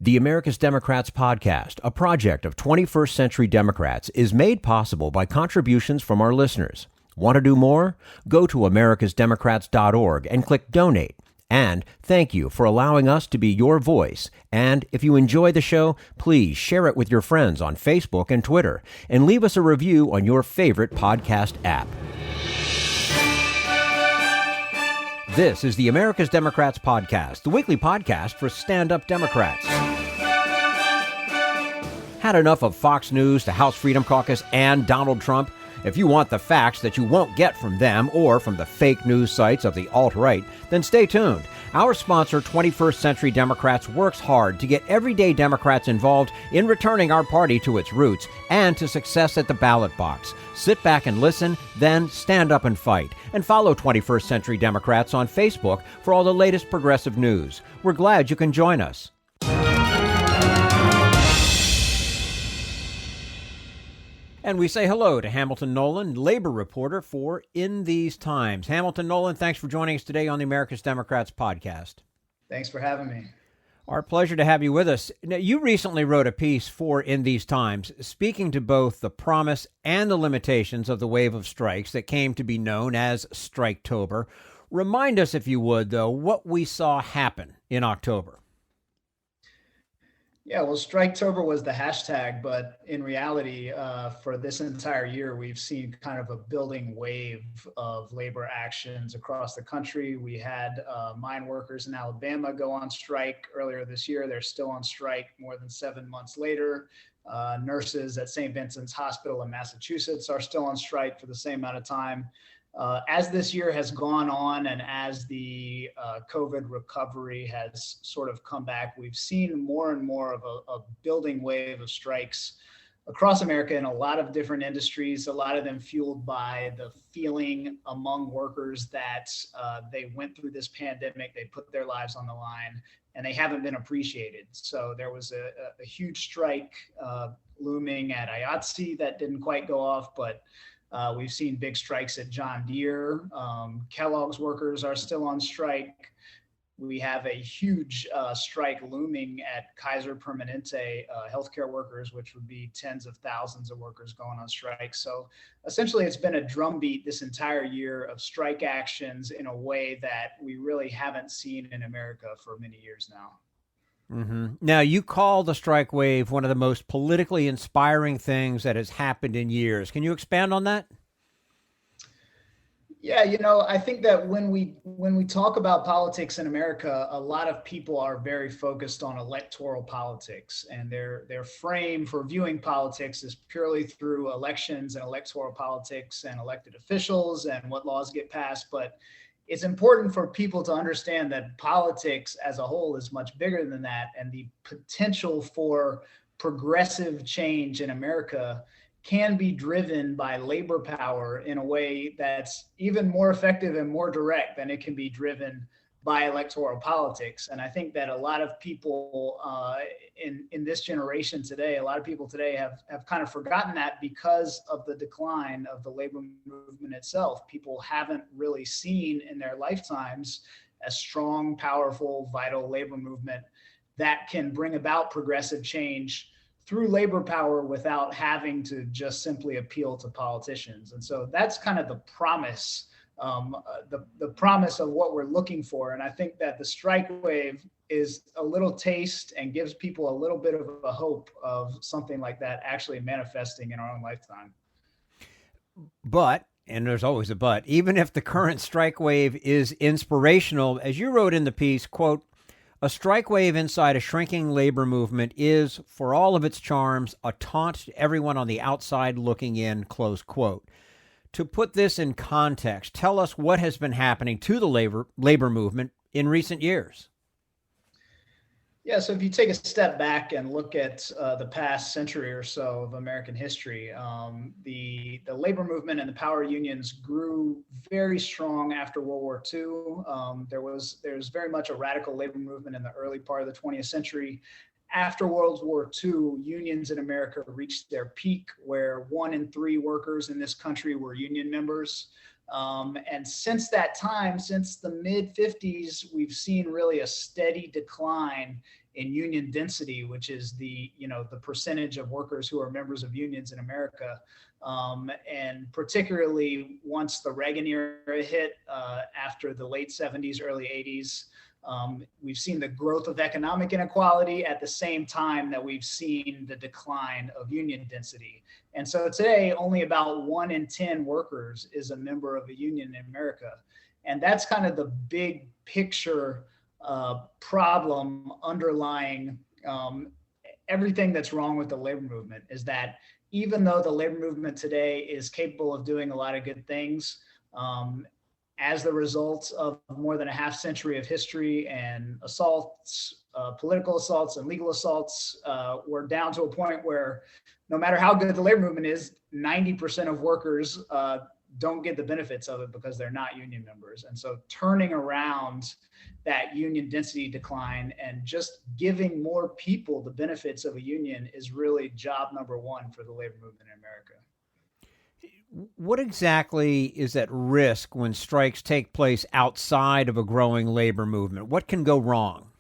The America's Democrats podcast, a project of 21st Century Democrats, is made possible by contributions from our listeners. Want to do more? Go to americasdemocrats.org and click Donate. And thank you for allowing us to be your voice. And if you enjoy the show, please share it with your friends on Facebook and Twitter, and leave us a review on your favorite podcast app. This is the America's Democrats podcast, the weekly podcast for stand-up Democrats. Had enough of Fox News, the House Freedom Caucus, and Donald Trump? If you want the facts that you won't get from them or from the fake news sites of the alt-right, then stay tuned. Our sponsor, 21st Century Democrats, works hard to get everyday Democrats involved in returning our party to its roots and to success at the ballot box. Sit back and listen, then stand up and fight. And follow 21st Century Democrats on Facebook for all the latest progressive news. We're glad you can join us. And we say hello to Hamilton Nolan, labor reporter for In These Times. Hamilton Nolan, thanks for joining us today on the America's Democrats podcast. Thanks for having me. Our pleasure to have you with us. Now, you recently wrote a piece for In These Times speaking to both the promise and the limitations of the wave of strikes that came to be known as Striketober. Remind us, if you would, though, what we saw happen in October. Yeah, well, Striketober was the hashtag, but in reality, for this entire year, we've seen kind of a building wave of labor actions across the country. We had mine workers in Alabama go on strike earlier this year. They're still on strike more than 7 months later. Nurses at St. Vincent's Hospital in Massachusetts are still on strike for the same amount of time. As this year has gone on and as the COVID recovery has sort of come back, we've seen more and more of a building wave of strikes across America in a lot of different industries, a lot of them fueled by the feeling among workers that they went through this pandemic, they put their lives on the line, and they haven't been appreciated. So there was a huge strike looming at IATSE that didn't quite go off, but we've seen big strikes at John Deere. Kellogg's workers are still on strike. We have a huge strike looming at Kaiser Permanente healthcare workers, which would be tens of thousands of workers going on strike. So essentially, it's been a drumbeat this entire year of strike actions in a way that we really haven't seen in America for many years now. Mm-hmm. Now, you call the strike wave one of the most politically inspiring things that has happened in years. Can you expand on that? Yeah, I think that when we talk about politics in America, a lot of people are very focused on electoral politics, and their frame for viewing politics is purely through elections and electoral politics and elected officials and what laws get passed. But it's important for people to understand that politics as a whole is much bigger than that, and the potential for progressive change in America can be driven by labor power in a way that's even more effective and more direct than it can be driven by electoral politics. And I think that a lot of people in this generation today, a lot of people today have kind of forgotten that because of the decline of the labor movement itself. People haven't really seen in their lifetimes a strong, powerful, vital labor movement that can bring about progressive change through labor power without having to just simply appeal to politicians. And so that's kind of the promise the promise of what we're looking for. And I think that the strike wave is a little taste and gives people a little bit of a hope of something like that actually manifesting in our own lifetime. But, and there's always a but, even if the current strike wave is inspirational, as you wrote in the piece, quote, a strike wave inside a shrinking labor movement is, for all of its charms, a taunt to everyone on the outside looking in, close quote. To put this in context, tell us what has been happening to the labor movement in recent years. Yeah, so if you take a step back and look at the past century or so of American history, the labor movement and the power unions grew very strong after World War II. There's very much a radical labor movement in the early part of the 20th century. After World War II, unions in America reached their peak, where 1 in 3 workers in this country were union members. And since that time, since the mid 50s, we've seen really a steady decline in union density, which is the percentage of workers who are members of unions in America. And particularly once the Reagan era hit, after the late 70s, early 80s, we've seen the growth of economic inequality at the same time that we've seen the decline of union density. And so today, only about 1 in 10 workers is a member of a union in America. And that's kind of the big picture problem underlying everything that's wrong with the labor movement, is that even though the labor movement today is capable of doing a lot of good things, as the result of more than a half century of history and assaults, political assaults and legal assaults, we're down to a point where no matter how good the labor movement is, 90% of workers don't get the benefits of it because they're not union members. And so turning around that union density decline and just giving more people the benefits of a union is really job number one for the labor movement in America. What exactly is at risk when strikes take place outside of a growing labor movement? What can go wrong?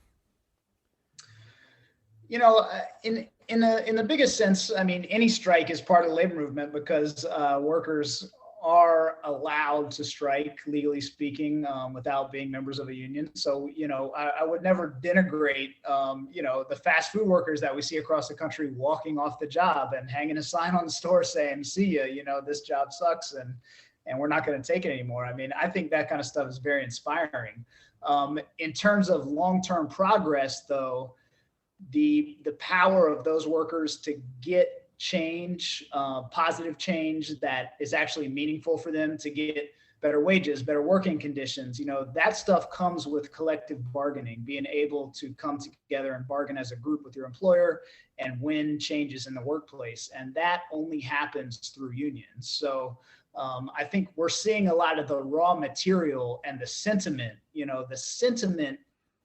In the biggest sense, I mean, any strike is part of the labor movement because workers are allowed to strike, legally speaking, without being members of a union. So, I would never denigrate, the fast food workers that we see across the country walking off the job and hanging a sign on the store saying, "See ya, this job sucks and we're not going to take it anymore." I mean, I think that kind of stuff is very inspiring. In terms of long-term progress, though, the power of those workers to get change, positive change that is actually meaningful for them, to get better wages, better working conditions, that stuff comes with collective bargaining, being able to come together and bargain as a group with your employer and win changes in the workplace. And that only happens through unions. So I think we're seeing a lot of the raw material and the sentiment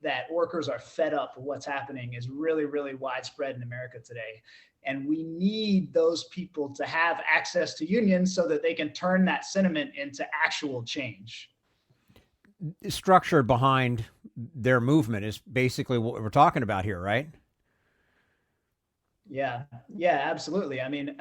that workers are fed up with what's happening is really, really widespread in America today. And we need those people to have access to unions so that they can turn that sentiment into actual change. Structure behind their movement is basically what we're talking about here, right? Yeah, absolutely. I mean,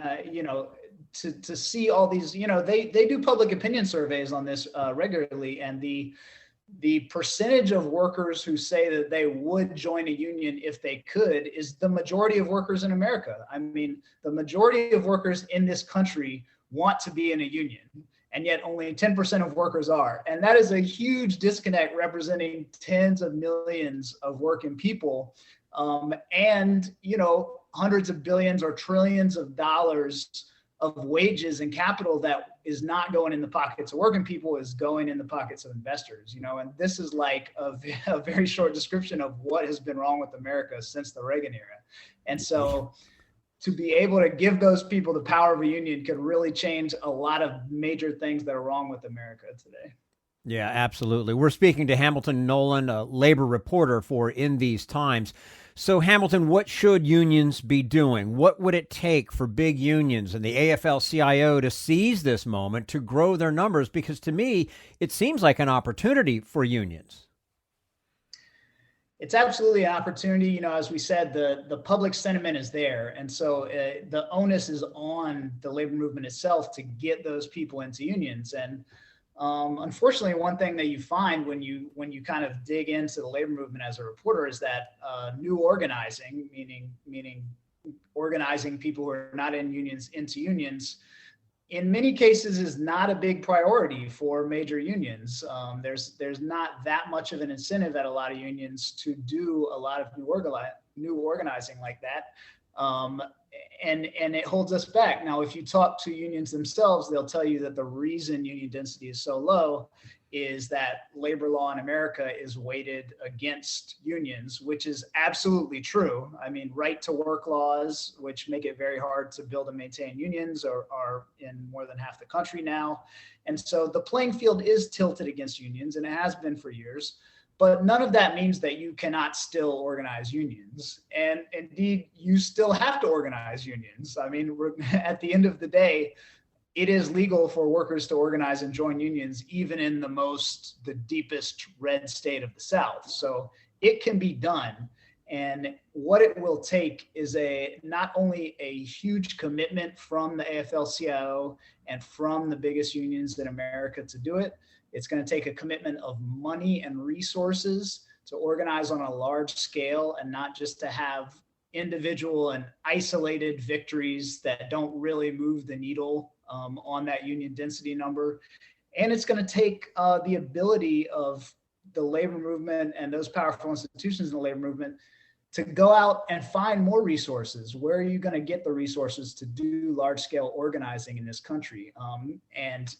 to see all these, they do public opinion surveys on this regularly, and the percentage of workers who say that they would join a union if they could is the majority of workers in America. I mean, the majority of workers in this country want to be in a union, and yet only 10% of workers are. And that is a huge disconnect, representing tens of millions of working people, and, hundreds of billions or trillions of dollars of wages and capital that is not going in the pockets of working people, is going in the pockets of investors, and this is like a very short description of what has been wrong with America since the Reagan era. And so to be able to give those people the power of a union could really change a lot of major things that are wrong with America today. Yeah, absolutely. We're speaking to Hamilton Nolan, a labor reporter for In These Times. So, Hamilton, what should unions be doing? What would it take for big unions and the AFL-CIO to seize this moment to grow their numbers? Because to me, it seems like an opportunity for unions. It's absolutely an opportunity. As we said, the public sentiment is there. And so the onus is on the labor movement itself to get those people into unions. And unfortunately, one thing that you find when you kind of dig into the labor movement as a reporter is that new organizing, meaning organizing people who are not in unions into unions, in many cases is not a big priority for major unions. There's not that much of an incentive at a lot of unions to do a lot of new organizing like that. And it holds us back. Now, if you talk to unions themselves, they'll tell you that the reason union density is so low is that labor law in America is weighted against unions, which is absolutely true. I mean, right to work laws, which make it very hard to build and maintain unions, are in more than half the country now. And so the playing field is tilted against unions, and it has been for years. But none of that means that you cannot still organize unions. And indeed, you still have to organize unions. I mean, at the end of the day, it is legal for workers to organize and join unions, even in the deepest red state of the South. So it can be done. And what it will take is not only a huge commitment from the AFL-CIO and from the biggest unions in America to do it. It's going to take a commitment of money and resources to organize on a large scale and not just to have individual and isolated victories that don't really move the needle on that union density number. And it's going to take the ability of the labor movement and those powerful institutions in the labor movement to go out and find more resources. Where are you going to get the resources to do large scale organizing in this country? And,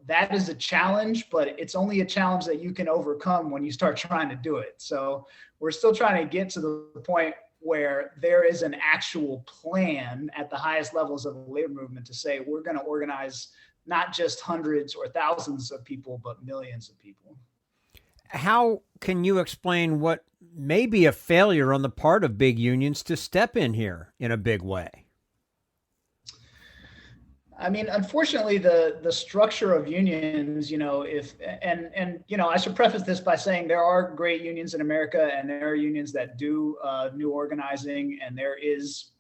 that is a challenge, but it's only a challenge that you can overcome when you start trying to do it. So we're still trying to get to the point where there is an actual plan at the highest levels of the labor movement to say, we're going to organize not just hundreds or thousands of people, but millions of people. How can you explain what may be a failure on the part of big unions to step in here in a big way? I mean, unfortunately, the structure of unions, I should preface this by saying there are great unions in America, and there are unions that do new organizing, and there is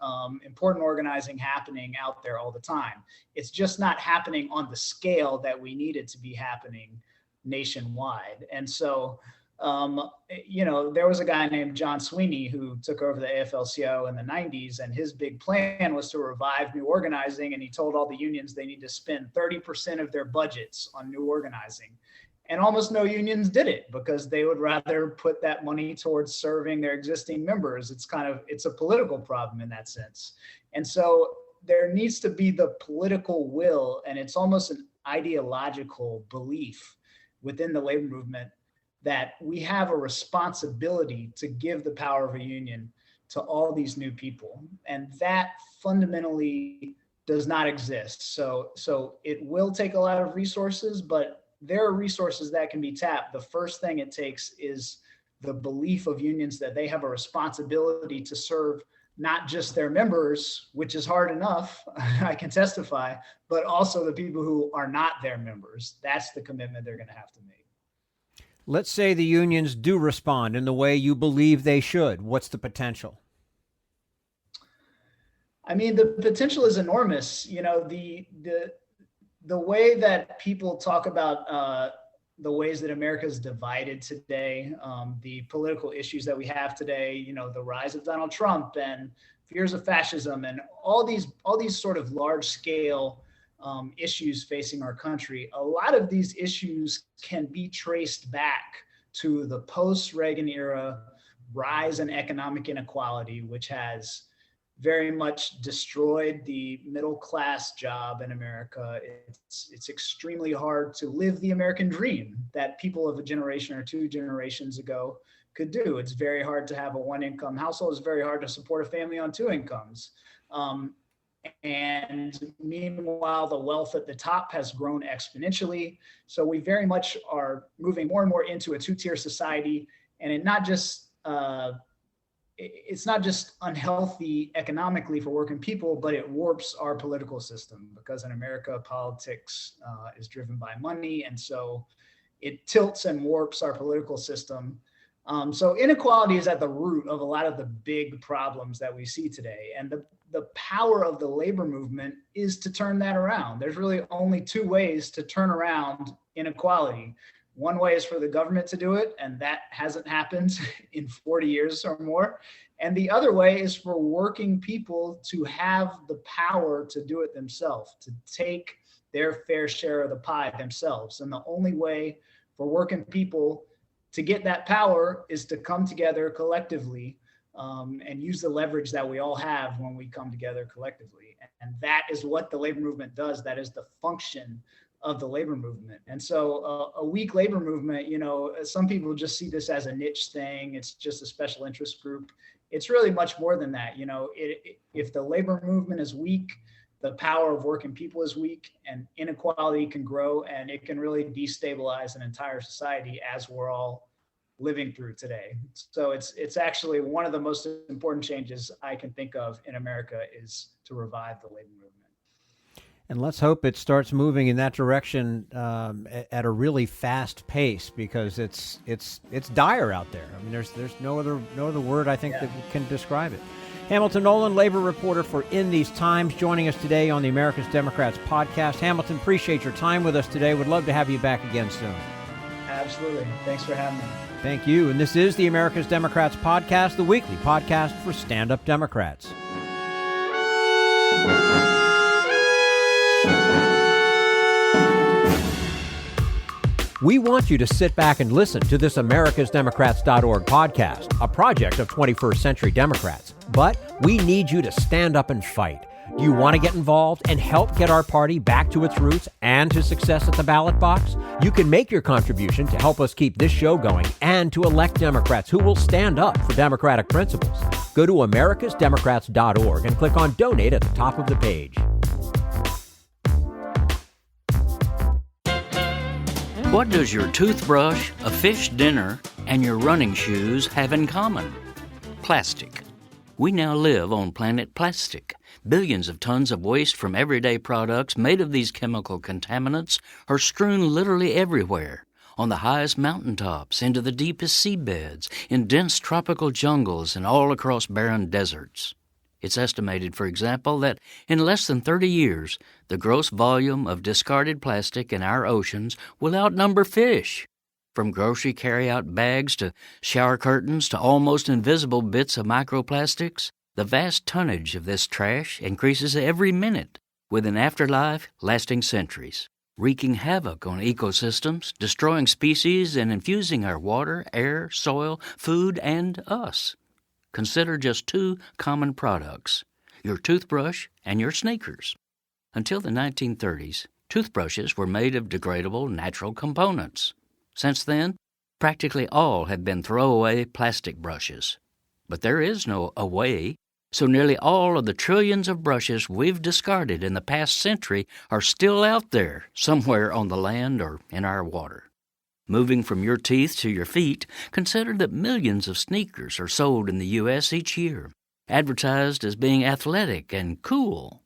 important organizing happening out there all the time. It's just not happening on the scale that we need it to be happening nationwide. And so, there was a guy named John Sweeney who took over the AFL-CIO in the 90s, and his big plan was to revive new organizing. And he told all the unions they need to spend 30% of their budgets on new organizing. And almost no unions did it because they would rather put that money towards serving their existing members. It's a political problem in that sense. And so there needs to be the political will, and it's almost an ideological belief within the labor movement that we have a responsibility to give the power of a union to all these new people. And that fundamentally does not exist. So it will take a lot of resources, but there are resources that can be tapped. The first thing it takes is the belief of unions that they have a responsibility to serve not just their members, which is hard enough, I can testify, but also the people who are not their members. That's the commitment they're going to have to make. Let's say the unions do respond in the way you believe they should. What's the potential? I mean, the potential is enormous. The way that people talk about the ways that America is divided today, the political issues that we have today, the rise of Donald Trump and fears of fascism and all these sort of large scale issues facing our country. A lot of these issues can be traced back to the post-Reagan era rise in economic inequality, which has very much destroyed the middle class job in America. It's extremely hard to live the American dream that people of a generation or two generations ago could do. It's very hard to have a one income household. It's very hard to support a family on two incomes. And meanwhile, the wealth at the top has grown exponentially. So we very much are moving more and more into a two-tier society. And it's not just unhealthy economically for working people, but it warps our political system because in America, politics is driven by money. And so it tilts and warps our political system. So inequality is at the root of a lot of the big problems that we see today. And the power of the labor movement is to turn that around. There's really only two ways to turn around inequality. One way is for the government to do it, and that hasn't happened in 40 years or more. And the other way is for working people to have the power to do it themselves, to take their fair share of the pie themselves. And the only way for working people to get that power is to come together collectively and use the leverage that we all have when we come together collectively. And that is what the labor movement does. That is the function of the labor movement. And so a weak labor movement, some people just see this as a niche thing. It's just a special interest group. It's really much more than that. If the labor movement is weak, the power of working people is weak, and inequality can grow, and it can really destabilize an entire society as we're all living through today. So it's actually one of the most important changes I can think of in America is to revive the labor movement. And let's hope it starts moving in that direction at a really fast pace, because it's dire out there. I mean, there's no other word I think that can describe it. Hamilton Nolan, labor reporter for In These Times, joining us today on the America's Democrats podcast. Hamilton, appreciate your time with us today. Would love to have you back again soon. Absolutely. Thanks for having me. Thank you. And this is the America's Democrats podcast, the weekly podcast for stand-up Democrats. We want you to sit back and listen to this americasdemocrats.org podcast, a project of 21st Century Democrats. But we need you to stand up and fight. Do you want to get involved and help get our party back to its roots and to success at the ballot box? You can make your contribution to help us keep this show going and to elect Democrats who will stand up for democratic principles. Go to americasdemocrats.org and click on Donate at the top of the page. What does your toothbrush, a fish dinner, and your running shoes have in common? Plastic. We now live on planet plastic. Billions of tons of waste from everyday products made of these chemical contaminants are strewn literally everywhere, on the highest mountaintops, into the deepest seabeds, in dense tropical jungles, and all across barren deserts. It's estimated, for example, that in less than 30 years, the gross volume of discarded plastic in our oceans will outnumber fish. From grocery carry-out bags to shower curtains to almost invisible bits of microplastics, the vast tonnage of this trash increases every minute, with an afterlife lasting centuries, wreaking havoc on ecosystems, destroying species, and infusing our water, air, soil, food, and us. Consider just two common products, your toothbrush and your sneakers. Until the 1930s, toothbrushes were made of degradable natural components. Since then, practically all have been throwaway plastic brushes. But there is no away, so nearly all of the trillions of brushes we've discarded in the past century are still out there, somewhere on the land or in our water. Moving from your teeth to your feet, consider that millions of sneakers are sold in the U.S. each year, advertised as being athletic and cool.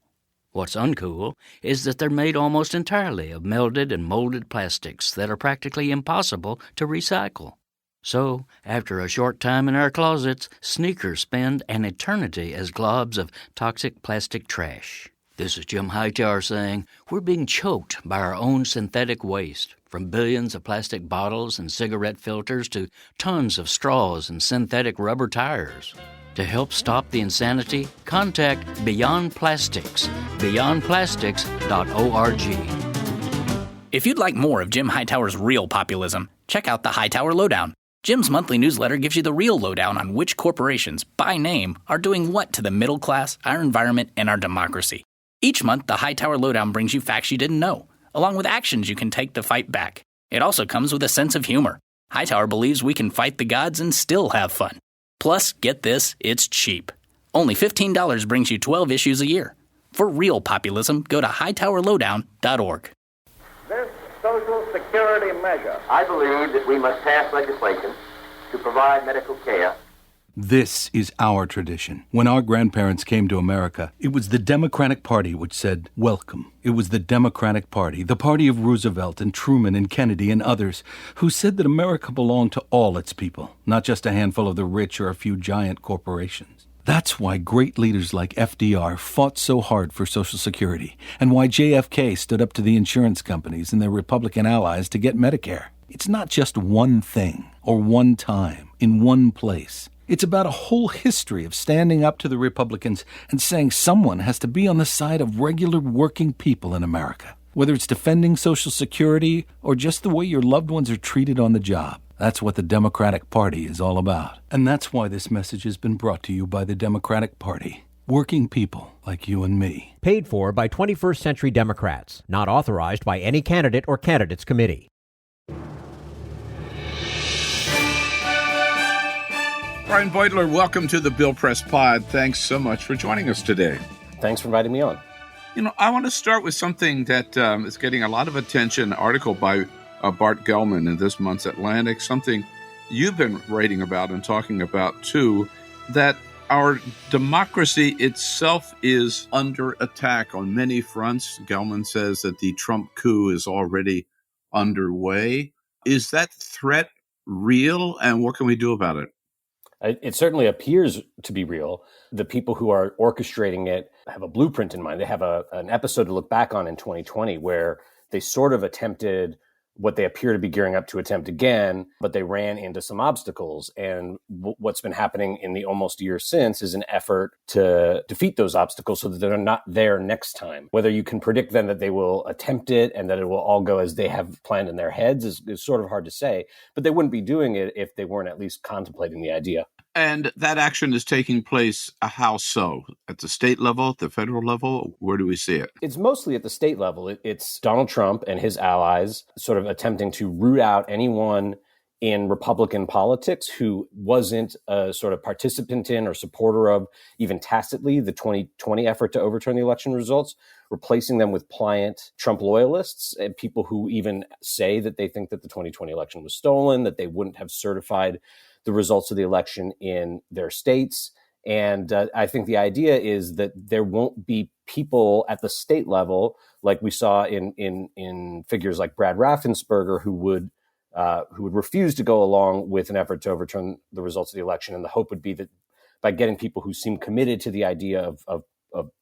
What's uncool is that they're made almost entirely of melted and molded plastics that are practically impossible to recycle. So, after a short time in our closets, sneakers spend an eternity as globs of toxic plastic trash. This is Jim Hightower saying, we're being choked by our own synthetic waste, from billions of plastic bottles and cigarette filters to tons of straws and synthetic rubber tires. To help stop the insanity, contact Beyond Plastics, beyondplastics.org. If you'd like more of Jim Hightower's real populism, check out the Hightower Lowdown. Jim's monthly newsletter gives you the real lowdown on which corporations, by name, are doing what to the middle class, our environment, and our democracy. Each month, the Hightower Lowdown brings you facts you didn't know, along with actions you can take to fight back. It also comes with a sense of humor. Hightower believes we can fight the gods and still have fun. Plus, get this, it's cheap. Only $15 brings you 12 issues a year. For real populism, go to hightowerlowdown.org. This Social Security measure, I believe that we must pass legislation to provide medical care. This is our tradition. When our grandparents came to America, it was the Democratic Party which said, welcome. It was the Democratic Party, the party of Roosevelt and Truman and Kennedy and others, who said that America belonged to all its people, not just a handful of the rich or a few giant corporations. That's why great leaders like FDR fought so hard for Social Security, and why JFK stood up to the insurance companies and their Republican allies to get Medicare. It's not just one thing, or one time, in one place. It's about a whole history of standing up to the Republicans and saying someone has to be on the side of regular working people in America, whether it's defending Social Security or just the way your loved ones are treated on the job. That's what the Democratic Party is all about. And that's why this message has been brought to you by the Democratic Party. Working people like you and me. Paid for by 21st Century Democrats. Not authorized by any candidate or candidates committee. Brian Beutler, welcome to the Bill Press Pod. Thanks so much for joining us today. Thanks for inviting me on. You know, I want to start with something that is getting a lot of attention, an article by Bart Gellman in this month's Atlantic, something you've been writing about and talking about, too, that Our democracy itself is under attack on many fronts. Gelman says that the Trump coup is already underway. Is that threat real, and what can we do about it? It certainly appears to be real. The people who are orchestrating it have a blueprint in mind. They have an episode to look back on in 2020 where they sort of attempted what they appear to be gearing up to attempt again, but they ran into some obstacles. And what's been happening in the almost year since is an effort to defeat those obstacles so that they're not there next time. Whether you can predict then that they will attempt it and that it will all go as they have planned in their heads is sort of hard to say, but they wouldn't be doing it if they weren't at least contemplating the idea. And that action is taking place, how so? At the state level, at the federal level? Where do we see it? It's mostly at the state level. It's Donald Trump and his allies sort of attempting to root out anyone in Republican politics who wasn't a sort of participant in or supporter of, even tacitly, the 2020 effort to overturn the election results, replacing them with pliant Trump loyalists and people who even say that they think that the 2020 election was stolen, that they wouldn't have certified the results of the election in their states. And I think the idea is that there won't be people at the state level, like we saw in figures like Brad Raffensperger, who would refuse to go along with an effort to overturn the results of the election. And the hope would be that by getting people who seem committed to the idea of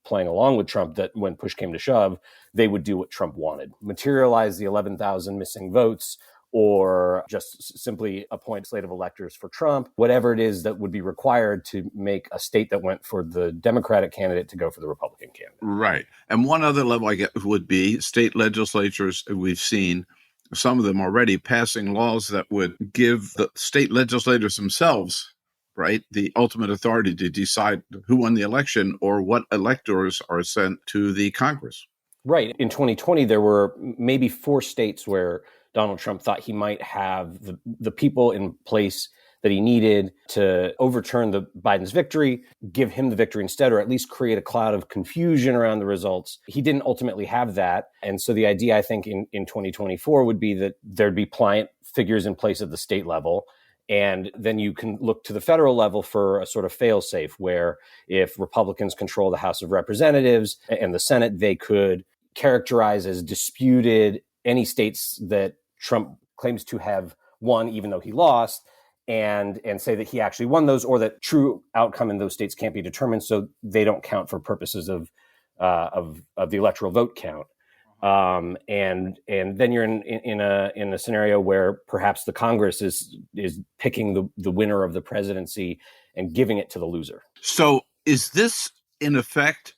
playing along with Trump, that when push came to shove, they would do what Trump wanted, materialize the 11,000 missing votes, or just simply appoint a slate of electors for Trump, whatever it is that would be required to make a state that went for the Democratic candidate to go for the Republican candidate. Right. And one other level, I guess, would be state legislatures. We've seen some of them already passing laws that would give the state legislators themselves, right, the ultimate authority to decide who won the election or what electors are sent to the Congress. Right. In 2020, there were maybe 4 states where Donald Trump thought he might have the people in place that he needed to overturn Biden's victory, give him the victory instead, or at least create a cloud of confusion around the results. He didn't ultimately have that. And so the idea, I think, in 2024 would be that there'd be pliant figures in place at the state level. And then you can look to the federal level for a sort of fail-safe where if Republicans control the House of Representatives and the Senate, they could characterize as disputed any states that Trump claims to have won, even though he lost, and say that he actually won those, or that true outcome in those states can't be determined, so they don't count for purposes of the electoral vote count. And then you're in a scenario where perhaps the Congress is picking the winner of the presidency and giving it to the loser. So is this in effect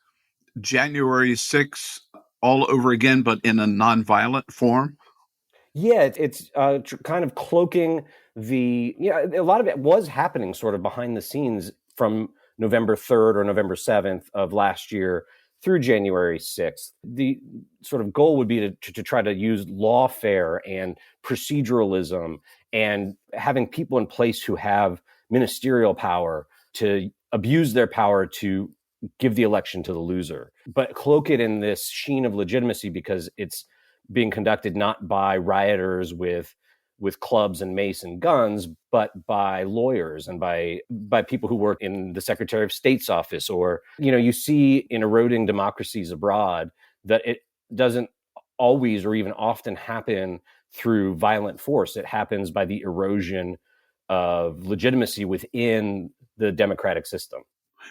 January 6th all over again, but in a nonviolent form? Yeah, it's kind of cloaking a lot of it was happening sort of behind the scenes from November 3rd or November 7th of last year through January 6th. The sort of goal would be to try to use lawfare and proceduralism and having people in place who have ministerial power to abuse their power to give the election to the loser, but cloak it in this sheen of legitimacy because it's being conducted not by rioters with clubs and mace and guns, but by lawyers and by people who work in the Secretary of State's office. Or, you see in eroding democracies abroad that it doesn't always or even often happen through violent force. It happens by the erosion of legitimacy within the democratic system.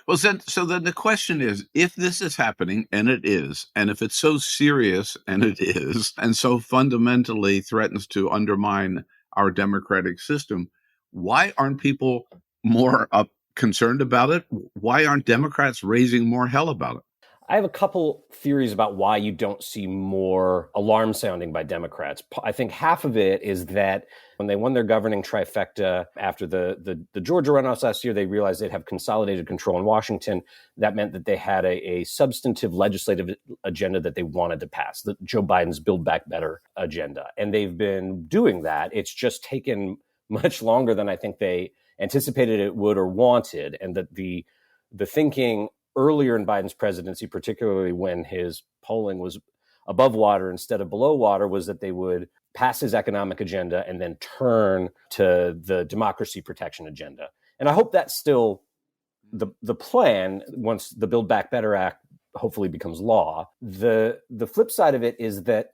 Well, so then the question is, if this is happening, and it is, and if it's so serious, and it is, and so fundamentally threatens to undermine our democratic system, why aren't people more concerned about it? Why aren't Democrats raising more hell about it? I have a couple theories about why you don't see more alarm sounding by Democrats. I think half of it is that when they won their governing trifecta after the Georgia runoffs last year, they realized they'd have consolidated control in Washington. That meant that they had a substantive legislative agenda that they wanted to pass, Joe Biden's Build Back Better agenda. And they've been doing that. It's just taken much longer than I think they anticipated it would or wanted. And that the thinking earlier in Biden's presidency, particularly when his polling was above water instead of below water, was that they would pass his economic agenda and then turn to the democracy protection agenda. And I hope that's still the plan, once the Build Back Better Act hopefully becomes law, the flip side of it is that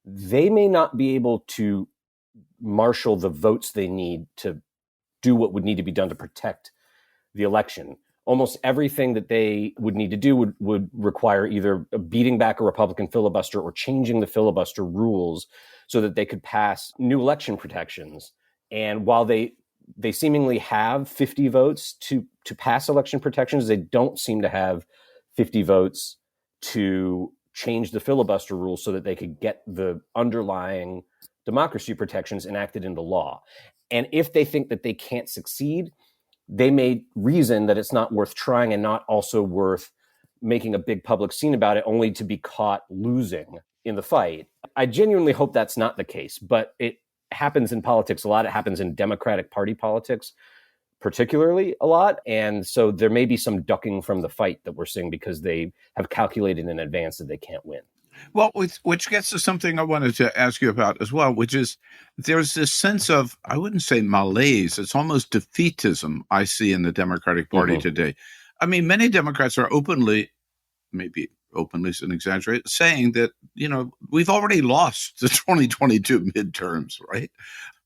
they may not be able to marshal the votes they need to do what would need to be done to protect the election. Almost everything that they would need to do would require either beating back a Republican filibuster or changing the filibuster rules so that they could pass new election protections. And while they seemingly have 50 votes to pass election protections, they don't seem to have 50 votes to change the filibuster rules so that they could get the underlying democracy protections enacted into law. And if they think that they can't succeed, they may reason that it's not worth trying and not also worth making a big public scene about it, only to be caught losing in the fight. I genuinely hope that's not the case, but it happens in politics a lot. It happens in Democratic Party politics particularly a lot. And so there may be some ducking from the fight that we're seeing because they have calculated in advance that they can't win. Well, which gets to something I wanted to ask you about as well, which is there's this sense of, I wouldn't say malaise, it's almost defeatism I see in the Democratic Party today. I mean, many Democrats are maybe openly is an exaggerate, saying that, we've already lost the 2022 midterms, right?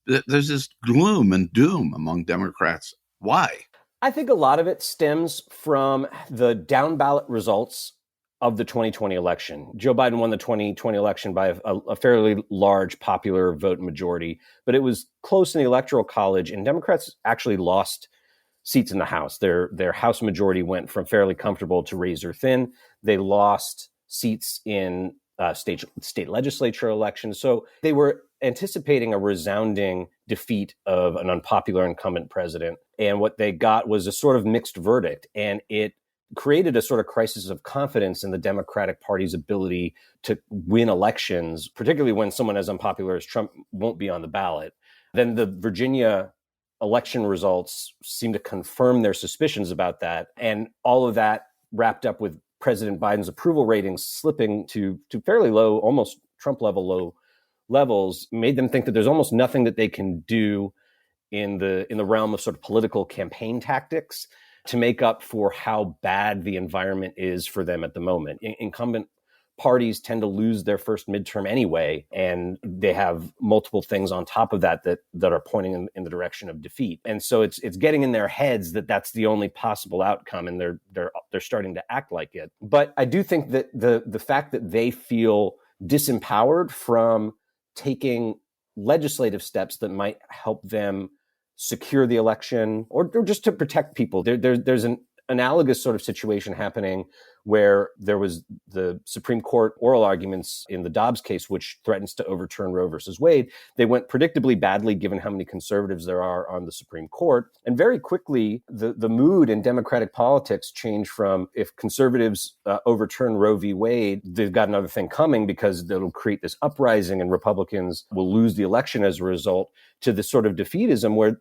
There's this gloom and doom among Democrats. Why? I think a lot of it stems from the down ballot results of the 2020 election. Joe Biden won the 2020 election by a fairly large popular vote majority, but it was close in the Electoral College, and Democrats actually lost seats in the House. Their House majority went from fairly comfortable to razor thin. They lost seats in state legislature elections. So they were anticipating a resounding defeat of an unpopular incumbent president. And what they got was a sort of mixed verdict. And it created a sort of crisis of confidence in the Democratic Party's ability to win elections, particularly when someone as unpopular as Trump won't be on the ballot. Then the Virginia election results seem to confirm their suspicions about that. And all of that wrapped up with President Biden's approval ratings slipping to fairly low, almost Trump-level low levels, made them think that there's almost nothing that they can do in the realm of sort of political campaign tactics to make up for how bad the environment is for them at the moment. Incumbent parties tend to lose their first midterm anyway, and they have multiple things on top of that are pointing in the direction of defeat. And so it's getting in their heads that that's the only possible outcome, and they're starting to act like it. But I do think that the fact that they feel disempowered from taking legislative steps that might help them secure the election or just to protect people. There's an analogous sort of situation happening where there was the Supreme Court oral arguments in the Dobbs case, which threatens to overturn Roe versus Wade. They went predictably badly given how many conservatives there are on the Supreme Court. And very quickly, the mood in Democratic politics changed from if conservatives overturn Roe v. Wade, they've got another thing coming because it'll create this uprising and Republicans will lose the election as a result, to this sort of defeatism where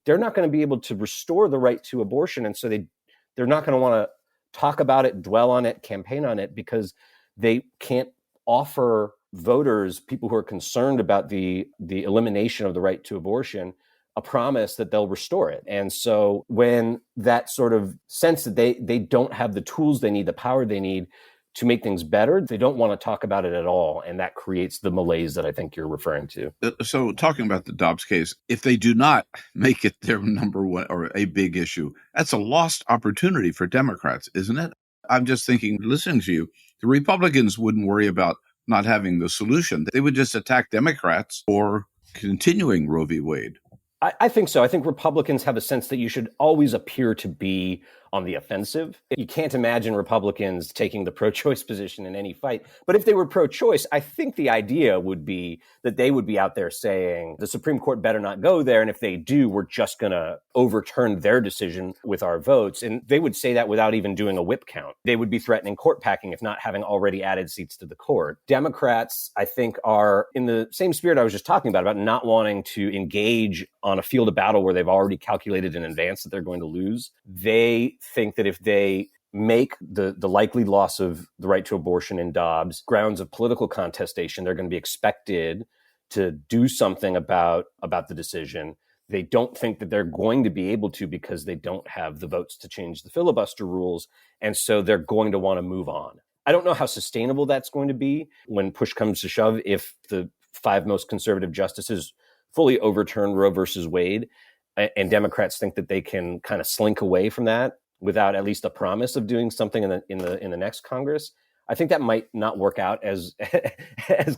they're not going to be able to restore the right to abortion. And so they're not going to want to talk about it, dwell on it, campaign on it, because they can't offer voters, people who are concerned about the elimination of the right to abortion, a promise that they'll restore it. And so when that sort of sense that they don't have the tools they need, the power they need to make things better, they don't want to talk about it at all. And that creates the malaise that I think you're referring to. So talking about the Dobbs case, if they do not make it their number one or a big issue, that's a lost opportunity for Democrats, isn't it? I'm just thinking, listening to you, the Republicans wouldn't worry about not having the solution. They would just attack Democrats for continuing Roe v. Wade. I think so. I think Republicans have a sense that you should always appear to be on the offensive. You can't imagine Republicans taking the pro-choice position in any fight. But if they were pro-choice, I think the idea would be that they would be out there saying the Supreme Court better not go there. And if they do, we're just going to overturn their decision with our votes. And they would say that without even doing a whip count. They would be threatening court packing if not having already added seats to the court. Democrats, I think, are in the same spirit I was just talking about not wanting to engage on a field of battle where they've already calculated in advance that they're going to lose. They think that if they make the likely loss of the right to abortion in Dobbs grounds of political contestation, they're going to be expected to do something about the decision. They don't think that they're going to be able to because they don't have the votes to change the filibuster rules. And so they're going to want to move on. I don't know how sustainable that's going to be when push comes to shove, if the 5 most conservative justices fully overturn Roe versus Wade, and Democrats think that they can kind of slink away from that without at least a promise of doing something in the next Congress. I think that might not work out as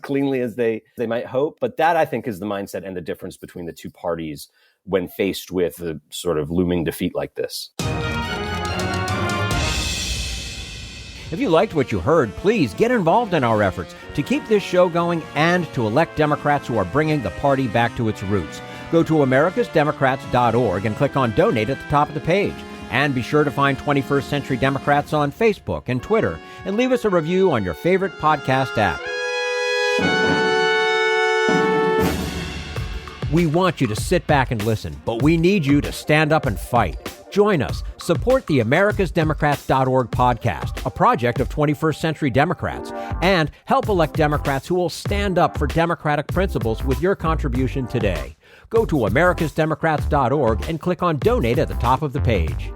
cleanly as they might hope. But that, I think, is the mindset and the difference between the two parties when faced with a sort of looming defeat like this. If you liked what you heard, please get involved in our efforts to keep this show going and to elect Democrats who are bringing the party back to its roots. Go to americasdemocrats.org and click on Donate at the top of the page. And be sure to find 21st Century Democrats on Facebook and Twitter, and leave us a review on your favorite podcast app. We want you to sit back and listen, but we need you to stand up and fight. Join us. Support the americasdemocrats.org podcast, a project of 21st Century Democrats, and help elect Democrats who will stand up for democratic principles with your contribution today. Go to americasdemocrats.org and click on Donate at the top of the page.